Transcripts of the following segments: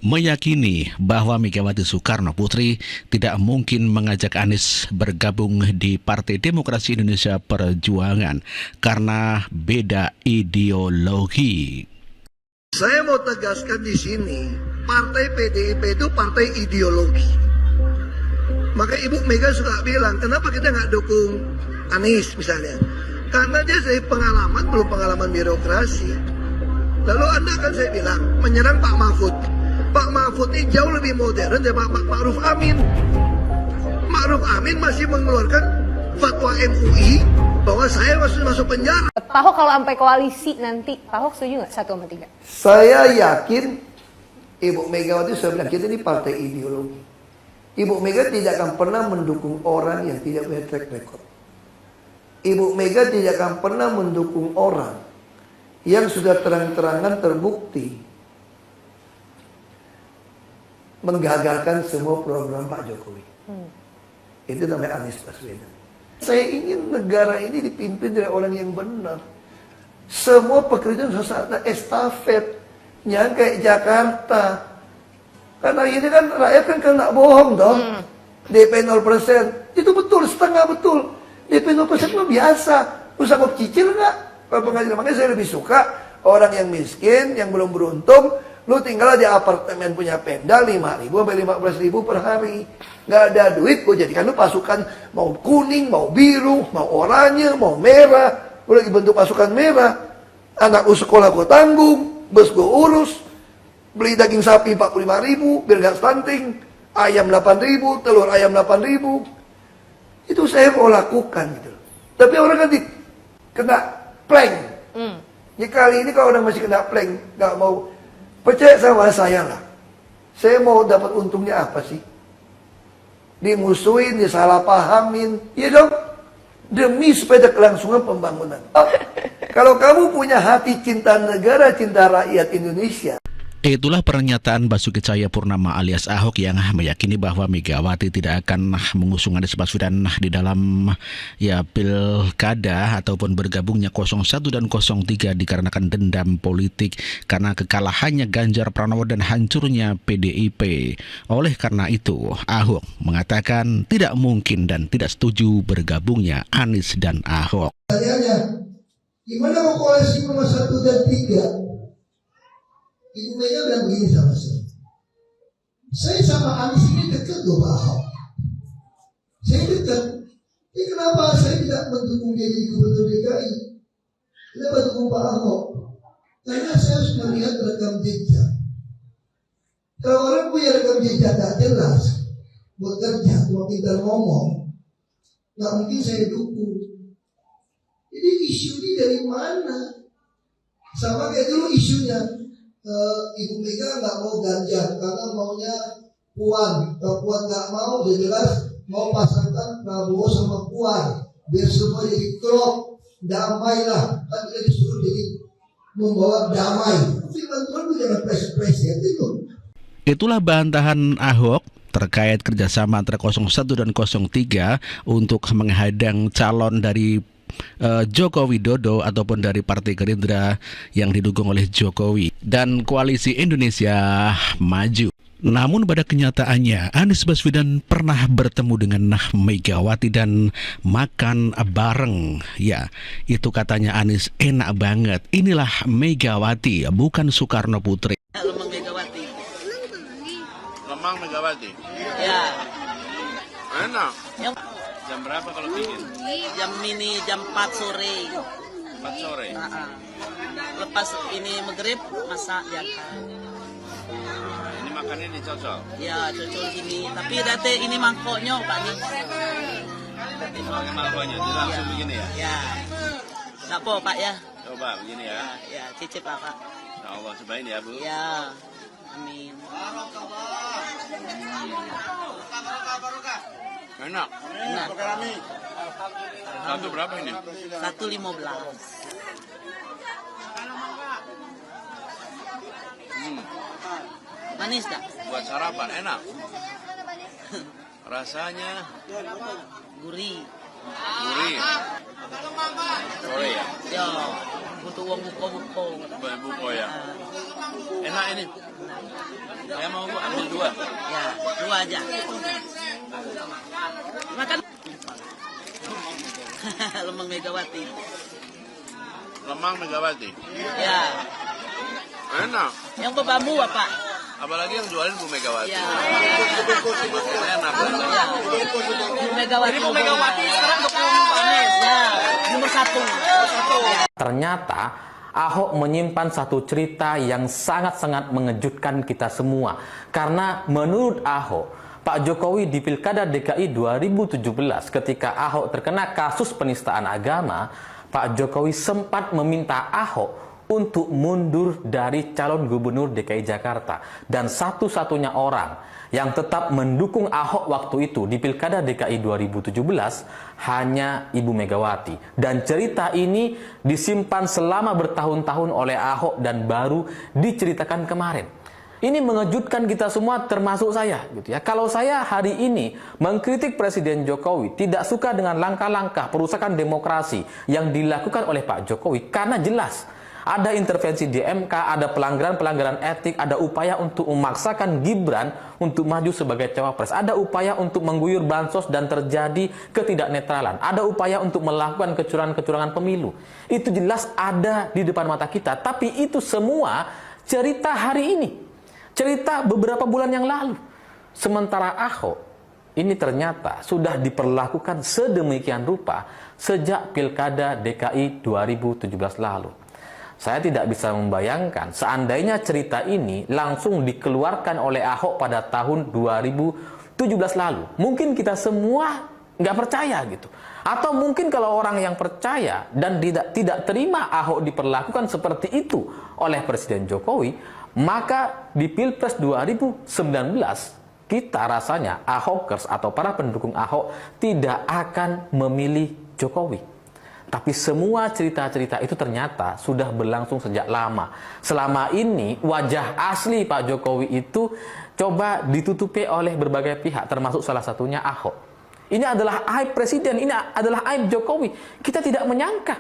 meyakini bahwa Megawati Soekarno Putri tidak mungkin mengajak Anies bergabung di Partai Demokrasi Indonesia Perjuangan karena beda ideologi. Saya mau tegaskan di sini, partai PDIP itu partai ideologi. Maka Ibu Mega suka bilang, kenapa kita nggak dukung Anies misalnya? Karena dia dari pengalaman, belum pengalaman birokrasi. Lalu Anda kan saya bilang, menyerang Pak Mahfud. Pak Mahfud ini jauh lebih modern dari Pak Ma'ruf Amin. Ma'ruf Amin masih mengeluarkan fatwa MUI bahwa saya masuk penjara. Pak Ahok kalau sampai koalisi nanti, Pak Ahok setuju nggak 1 sama 3? Saya yakin Ibu Megawati sudah bilang kita ini partai ideologi. Ibu Mega tidak akan pernah mendukung orang yang tidak punya track record. Ibu Mega tidak akan pernah mendukung orang yang sudah terang-terangan terbukti menggagalkan semua program Pak Jokowi. Itu namanya Anies Baswedan. Saya ingin negara ini dipimpin oleh orang yang benar. Semua pekerjaan harus ada estafet. Yang kayak Jakarta. Karena ini kan rakyat kan kena bohong dong. DP 0%. Itu betul, setengah betul. DP 0% itu biasa. Lu sanggup cicil nggak? Kalau pengadilan, makanya saya lebih suka orang yang miskin, yang belum beruntung, lu tinggal di apartemen punya Pemda 5.000 sampai 15.000 per hari. Nggak ada duit, gue jadikan lu pasukan mau kuning, mau biru, mau oranye, mau merah. Gue lagi bentuk pasukan merah. Anak lu sekolah gue tanggung, bus gue urus. Beli daging sapi 45.000 biar gak stunting. Ayam 8.000, telur ayam 8.000. Itu saya mau lakukan gitu. Tapi orang kan kena plank. Ya kali ini kalau orang masih kena plank, gak mau percaya sama saya lah. Saya mau dapat untungnya apa sih? Dimusuhin, disalahpahamin. Ya dong. Demi supaya kelangsungan pembangunan. Kalau kamu punya hati cinta negara, cinta rakyat Indonesia. Itulah pernyataan Basuki Cahayapurnama alias Ahok yang meyakini bahwa Megawati tidak akan mengusung Anies Baswedan di dalam pilkada ataupun bergabungnya 01 dan 03 dikarenakan dendam politik karena kekalahannya Ganjar Pranowo dan hancurnya PDIP. Oleh karena itu, Ahok mengatakan tidak mungkin dan tidak setuju bergabungnya Anies dan Ahok. Pertanyaannya, gimana mau koalisi nomor 1 dan 3? Ibu Mega bilang begini sama saya. Saya sama Anies ini dekat loh Pak Ahok. Saya dekat. Ini kenapa saya tidak mendukung dia jadi gubernur DKI? Kenapa dukung Pak Ahok? Karena saya harus melihat rekam jejak. Kalau orang punya rekam jejak tak jelas, bekerja, cuma pintar ngomong, nggak mungkin saya dukung. Jadi isu ini dari mana? Sama kayak dulu isunya. Ibu Mega nggak mau Ganjar karena maunya Puan. Kalau Puan nggak mau, dia jelas mau pasangkan Prabowo sama Puan biar semua jadi klop, damai lah. Kan dia disuruh jadi membawa damai. Firman Tuhan itu jangan pres ya itu. Itulah bantahan Ahok terkait kerjasama antara 01 dan 03 untuk menghadang calon dari Joko Widodo ataupun dari Partai Gerindra yang didukung oleh Jokowi dan Koalisi Indonesia Maju. Namun pada kenyataannya Anies Baswedan pernah bertemu dengan Megawati dan makan bareng. Ya, itu katanya Anies enak banget. Inilah Megawati, bukan Soekarno Putri. Lemang Megawati. Lemang Megawati. Ya. Enak. Yang Jam berapa kalau bikin? jam 4 sore. 4 sore. Lepas ini maghrib masak ya kan. Ini makannya dicocol. Ya cocol gini. Tapi date ini mangkoknya Pak nih. Pakai mangkoknya, jadi langsung begini ya? Ya. Nggak apa Pak ya? Coba begini ya. Ya cicip Pak. Insya Allah cobain ya Bu. Ya. Amin. Enak. Enak. Satu berapa ini? 1,15. Manis tak? Buat sarapan enak. Rasanya Gurih. gurih. Sore ya? Ya. Untuk uang buko-buko. Buko ya. Enak ini. Saya mau Bu, ambil 2. Ya, 2 aja. Makan. Lemang Megawati. Lemang Megawati. Ya. Enak. Yang berbambu apa? Apalagi yang jualin Bu Megawati. Ya. Enak. Ya. Bu Megawati. Jadi Bu Megawati sekarang berpeluang Anies. Ya, nomor 1. Ternyata Ahok menyimpan satu cerita yang sangat-sangat mengejutkan kita semua. Karena menurut Ahok, Pak Jokowi di Pilkada DKI 2017 ketika Ahok terkena kasus penistaan agama, Pak Jokowi sempat meminta Ahok untuk mundur dari calon gubernur DKI Jakarta. Dan satu-satunya orang yang tetap mendukung Ahok waktu itu di Pilkada DKI 2017 hanya Ibu Megawati. Dan cerita ini disimpan selama bertahun-tahun oleh Ahok dan baru diceritakan kemarin. Ini mengejutkan kita semua termasuk saya gitu ya. Kalau saya hari ini mengkritik Presiden Jokowi tidak suka dengan langkah-langkah perusakan demokrasi yang dilakukan oleh Pak Jokowi karena jelas ada intervensi di MK, ada pelanggaran-pelanggaran etik, ada upaya untuk memaksakan Gibran untuk maju sebagai cawapres, ada upaya untuk mengguyur bansos dan terjadi ketidaknetralan, ada upaya untuk melakukan kecurangan-kecurangan pemilu. Itu jelas ada di depan mata kita, tapi itu semua cerita hari ini, cerita beberapa bulan yang lalu. Sementara Ahok ini ternyata sudah diperlakukan sedemikian rupa sejak Pilkada DKI 2017 lalu. Saya tidak bisa membayangkan seandainya cerita ini langsung dikeluarkan oleh Ahok pada tahun 2017 lalu. Mungkin kita semua nggak percaya gitu. Atau mungkin kalau orang yang percaya dan tidak terima Ahok diperlakukan seperti itu oleh Presiden Jokowi, maka di Pilpres 2019 kita rasanya Ahokers atau para pendukung Ahok tidak akan memilih Jokowi. Tapi semua cerita-cerita itu ternyata sudah berlangsung sejak lama. Selama ini wajah asli Pak Jokowi itu coba ditutupi oleh berbagai pihak, termasuk salah satunya Ahok. Ini adalah aib Presiden, ini adalah aib Jokowi. Kita tidak menyangka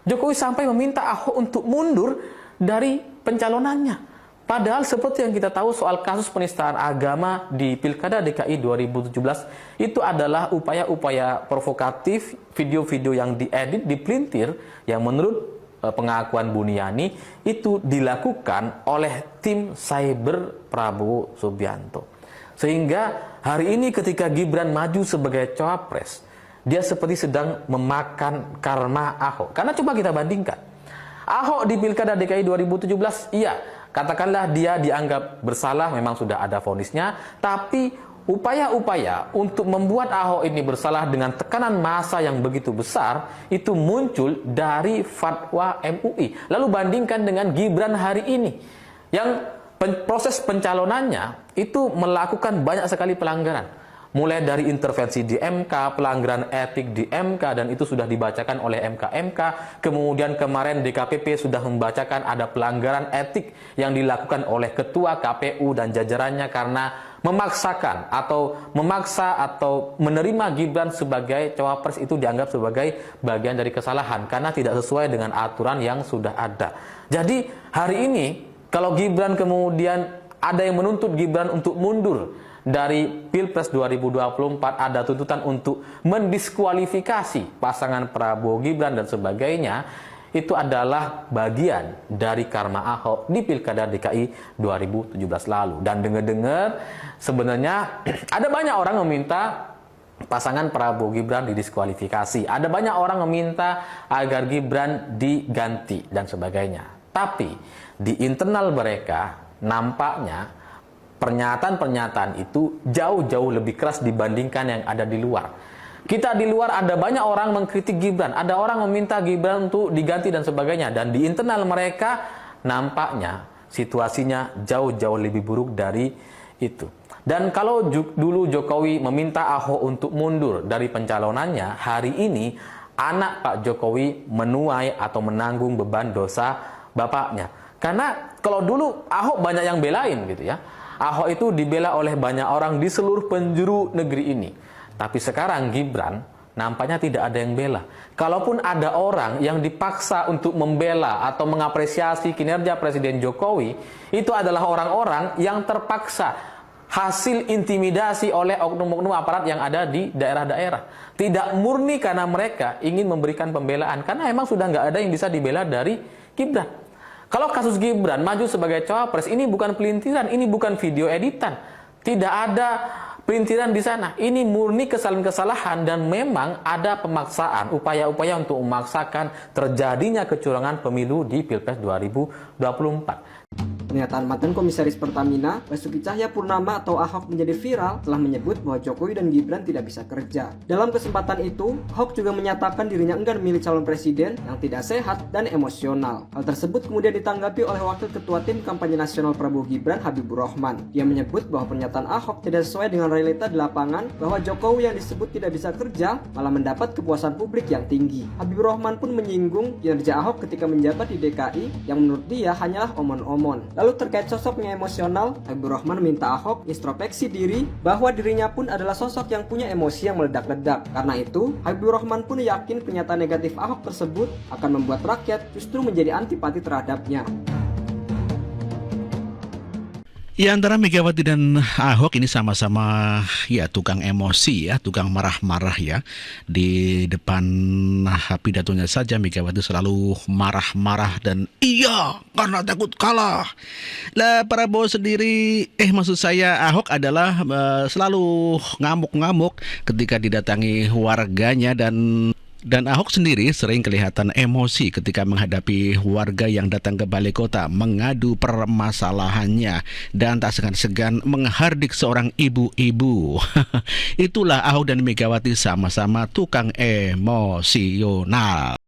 Jokowi sampai meminta Ahok untuk mundur dari pencalonannya. Padahal seperti yang kita tahu soal kasus penistaan agama di Pilkada DKI 2017 itu adalah upaya-upaya provokatif, video-video yang diedit, dipelintir yang menurut pengakuan Buniani itu dilakukan oleh tim cyber Prabowo Subianto. Sehingga hari ini ketika Gibran maju sebagai cawapres, dia seperti sedang memakan karma Ahok. Karena coba kita bandingkan. Ahok di Pilkada DKI 2017, iya, katakanlah dia dianggap bersalah, memang sudah ada vonisnya, tapi upaya-upaya untuk membuat Ahok ini bersalah dengan tekanan massa yang begitu besar, itu muncul dari fatwa MUI. Lalu bandingkan dengan Gibran hari ini, yang proses pencalonannya itu melakukan banyak sekali pelanggaran. Mulai dari intervensi di MK, pelanggaran etik di MK, dan itu sudah dibacakan oleh MK-MK. Kemudian kemarin DKPP sudah membacakan ada pelanggaran etik yang dilakukan oleh Ketua KPU dan jajarannya karena memaksakan atau memaksa atau menerima Gibran sebagai cawapres itu dianggap sebagai bagian dari kesalahan karena tidak sesuai dengan aturan yang sudah ada. Jadi hari ini kalau Gibran kemudian ada yang menuntut Gibran untuk mundur dari Pilpres 2024, ada tuntutan untuk mendiskualifikasi pasangan Prabowo Gibran dan sebagainya, itu adalah bagian dari karma Ahok di Pilkada DKI 2017 lalu. Dan dengar-dengar sebenarnya ada banyak orang meminta pasangan Prabowo Gibran didiskualifikasi. Ada banyak orang meminta agar Gibran diganti dan sebagainya. Tapi di internal mereka nampaknya pernyataan-pernyataan itu jauh-jauh lebih keras dibandingkan yang ada di luar. Kita di luar ada banyak orang mengkritik Gibran, ada orang meminta Gibran untuk diganti dan sebagainya. Dan di internal mereka nampaknya situasinya jauh-jauh lebih buruk dari itu. Dan kalau dulu Jokowi meminta Ahok untuk mundur dari pencalonannya, hari ini anak Pak Jokowi menuai atau menanggung beban dosa bapaknya. Karena kalau dulu Ahok banyak yang belain gitu ya. Ahok itu dibela oleh banyak orang di seluruh penjuru negeri ini. Tapi sekarang Gibran nampaknya tidak ada yang bela. Kalaupun ada orang yang dipaksa untuk membela atau mengapresiasi kinerja Presiden Jokowi, itu adalah orang-orang yang terpaksa hasil intimidasi oleh oknum-oknum aparat yang ada di daerah-daerah. Tidak murni karena mereka ingin memberikan pembelaan, karena emang sudah nggak ada yang bisa dibela dari Gibran. Kalau kasus Gibran maju sebagai cawapres, ini bukan pelintiran, ini bukan video editan. Tidak ada pelintiran di sana. Ini murni kesalahan-kesalahan dan memang ada pemaksaan, upaya-upaya untuk memaksakan terjadinya kecurangan pemilu di Pilpres 2024. Pernyataan mantan Komisaris Pertamina, Basuki Cahayapurnama atau Ahok menjadi viral telah menyebut bahwa Jokowi dan Gibran tidak bisa kerja. Dalam kesempatan itu, Ahok juga menyatakan dirinya enggan memilih calon presiden yang tidak sehat dan emosional. Hal tersebut kemudian ditanggapi oleh Wakil Ketua Tim Kampanye Nasional Prabowo Gibran, Habibur Rahman. Dia menyebut bahwa pernyataan Ahok tidak sesuai dengan realita di lapangan, bahwa Jokowi yang disebut tidak bisa kerja malah mendapat kepuasan publik yang tinggi. Habibur Rahman pun menyinggung kinerja Ahok ketika menjabat di DKI yang menurut dia hanyalah omon-omon. Lalu terkait sosoknya emosional, Habibur Rahman minta Ahok introspeksi diri bahwa dirinya pun adalah sosok yang punya emosi yang meledak-ledak. Karena itu, Habibur Rahman pun yakin pernyataan negatif Ahok tersebut akan membuat rakyat justru menjadi antipati terhadapnya. Ya, antara Megawati dan Ahok ini sama-sama ya tukang emosi ya, tukang marah-marah ya. Di depan pidatonya saja Megawati selalu marah-marah dan iya karena takut kalah. Lah Prabowo sendiri, maksud saya Ahok adalah selalu ngamuk-ngamuk ketika didatangi warganya dan Ahok sendiri sering kelihatan emosi ketika menghadapi warga yang datang ke balai kota mengadu permasalahannya dan tak segan-segan menghardik seorang ibu-ibu. Itulah Ahok dan Megawati sama-sama tukang emosional.